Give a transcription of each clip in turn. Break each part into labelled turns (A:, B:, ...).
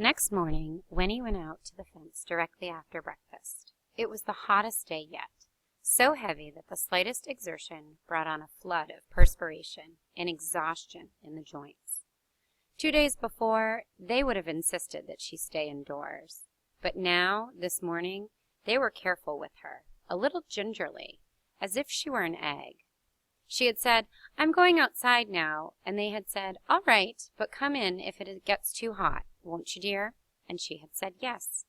A: Next morning, Winnie went out to the fence directly after breakfast. It was the hottest day yet, so heavy that the slightest exertion brought on a flood of perspiration and exhaustion in the joints. 2 days before, they would have insisted that she stay indoors. But now, this morning, they were careful with her, a little gingerly, as if she were an egg. She had said, "I'm going outside now," and they had said, "All right, but come in if it gets too hot, won't you, dear?" And she had said yes.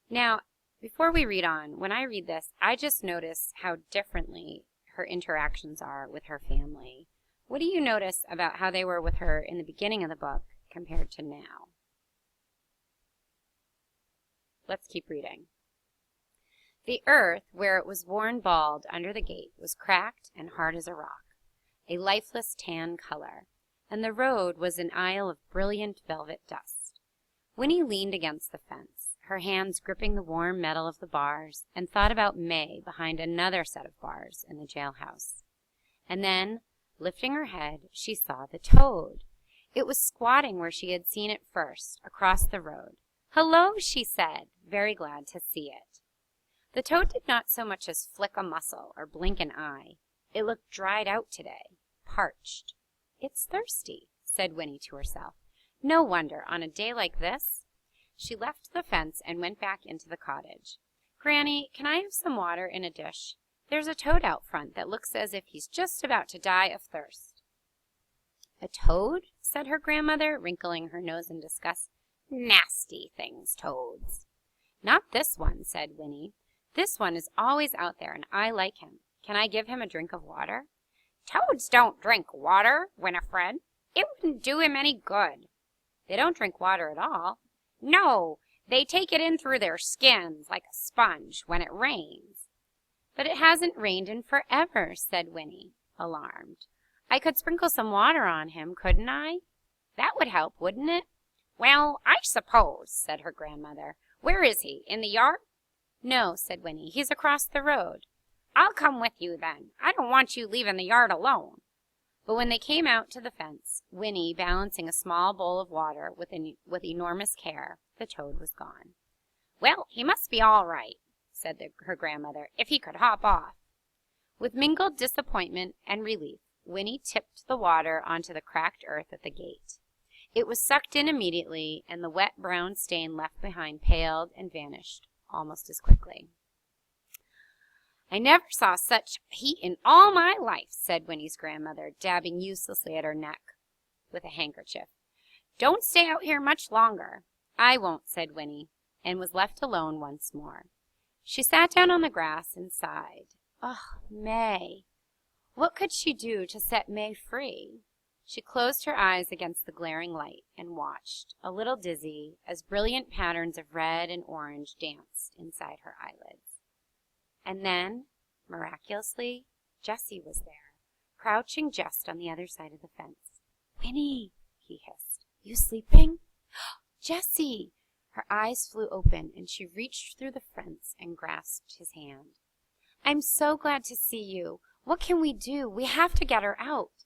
A: Now, before we read on, when I read this, I just notice how differently her interactions are with her family. What do you notice about how they were with her in the beginning of the book compared to now? Let's keep reading. The earth, where it was worn bald under the gate, was cracked and hard as a rock, a lifeless tan color, and the road was an aisle of brilliant velvet dust. Winnie leaned against the fence, her hands gripping the warm metal of the bars, and thought about May behind another set of bars in the jailhouse. And then, lifting her head, she saw the toad. It was squatting where she had seen it first, across the road. "Hello," she said, very glad to see it. The toad did not so much as flick a muscle or blink an eye. It looked dried out today, parched. "It's thirsty," said Winnie to herself. "No wonder, on a day like this." She left the fence and went back into the cottage. "Granny, can I have some water in a dish? There's a toad out front that looks as if he's just about to die of thirst." "A toad?" said her grandmother, wrinkling her nose in disgust. "Nasty things, toads." "Not this one," said Winnie. "This one is always out there, and I like him. Can I give him a drink of water?" "Toads don't drink water, Winifred. It wouldn't do him any good." "They don't drink water at all." "No, they take it in through their skins like a sponge when it rains." "But it hasn't rained in forever," said Winnie, alarmed. "I could sprinkle some water on him, couldn't I?" "That would help, wouldn't it?" "Well, I suppose," said her grandmother. "Where is he, in the yard?" "No," said Winnie. "He's across the road." "I'll come with you, then. I don't want you leaving the yard alone." But when they came out to the fence, Winnie balancing a small bowl of water with enormous care, the toad was gone. "Well, he must be all right," said her grandmother, "if he could hop off." With mingled disappointment and relief, Winnie tipped the water onto the cracked earth at the gate. It was sucked in immediately, and the wet brown stain left behind paled and vanished almost as quickly. "I never saw such heat in all my life," said Winnie's grandmother, dabbing uselessly at her neck with a handkerchief. "Don't stay out here much longer." "I won't," said Winnie, and was left alone once more. She sat down on the grass and sighed. Oh, May! What could she do to set May free? She closed her eyes against the glaring light and watched, a little dizzy, as brilliant patterns of red and orange danced inside her eyelids. And then, miraculously, Jessie was there, crouching just on the other side of the fence. "Winnie," he hissed, "you sleeping?" "Jessie!" Her eyes flew open, and she reached through the fence and grasped his hand. "I'm so glad to see you. What can we do? We have to get her out."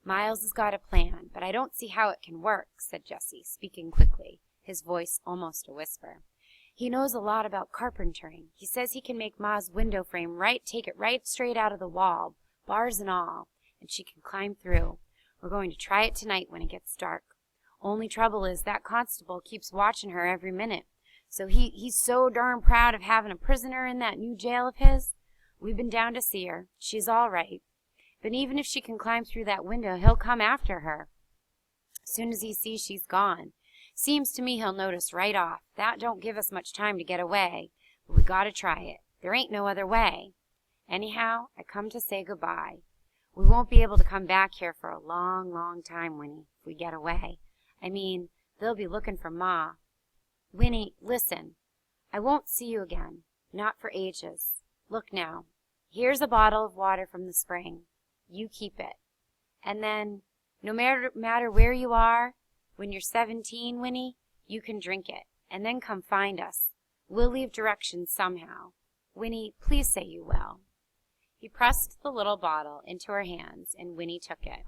A: "Miles has got a plan, but I don't see how it can work," said Jessie, speaking quickly, his voice almost a whisper. "He knows a lot about carpentering. He says he can make Ma's window frame take it right straight out of the wall, bars and all, and she can climb through. We're going to try it tonight when it gets dark. Only trouble is that constable keeps watching her every minute, so he's so darn proud of having a prisoner in that new jail of his. We've been down to see her. She's all right. But even if she can climb through that window, he'll come after her soon as he sees she's gone. Seems to me he'll notice right off. That don't give us much time to get away, but we gotta try it. There ain't no other way. Anyhow, I come to say goodbye. We won't be able to come back here for a long, long time, Winnie, if we get away. I mean, they'll be looking for Ma. Winnie, listen. I won't see you again. Not for ages. Look now. Here's a bottle of water from the spring. You keep it. And then, no matter where you are, when you're 17, Winnie, you can drink it, and then come find us. We'll leave directions somehow. Winnie, please say you will." He pressed the little bottle into her hands, and Winnie took it,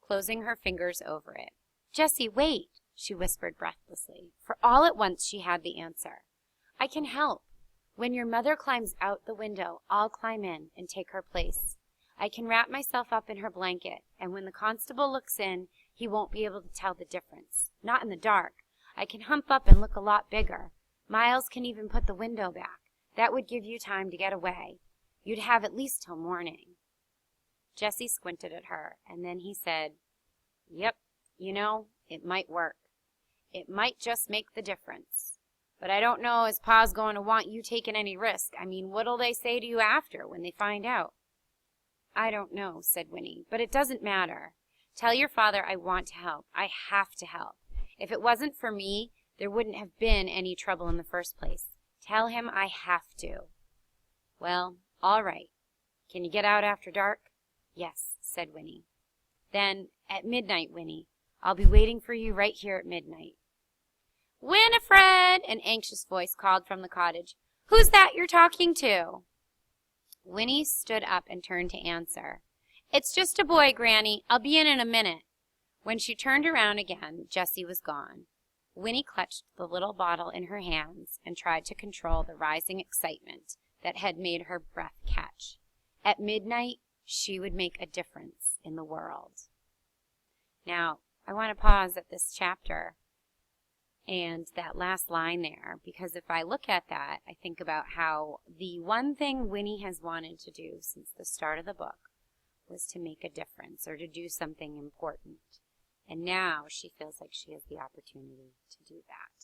A: closing her fingers over it. "Jessie, wait!" she whispered breathlessly, for all at once she had the answer. I can help. When your mother climbs out the window, I'll climb in and take her place. I can wrap myself up in her blanket, and when the constable looks in, he won't be able to tell the difference. Not in the dark. I can hump up and look a lot bigger. Miles can even put the window back. That would give you time to get away. You'd have at least till morning. Jesse squinted at her, and then he said, Yep, it might work. It might just make the difference. But I don't know as Pa's going to want you taking any risk. I mean, what'll they say to you after when they find out? I don't know, said Winnie, but it doesn't matter. Tell your father I want to help. I have to help. If it wasn't for me, there wouldn't have been any trouble in the first place. Tell him I have to. Well, all right. Can you get out after dark? Yes, said Winnie. Then, at midnight, Winnie. I'll be waiting for you right here at midnight. Winifred! An anxious voice called from the cottage. Who's that you're talking to? Winnie stood up and turned to answer. It's just a boy, Granny. I'll be in a minute. When she turned around again, Jessie was gone. Winnie clutched the little bottle in her hands and tried to control the rising excitement that had made her breath catch. At midnight, she would make a difference in the world. Now, I want to pause at this chapter and that last line there, because if I look at that, I think about how the one thing Winnie has wanted to do since the start of the book was to make a difference or to do something important. And now she feels like she has the opportunity to do that.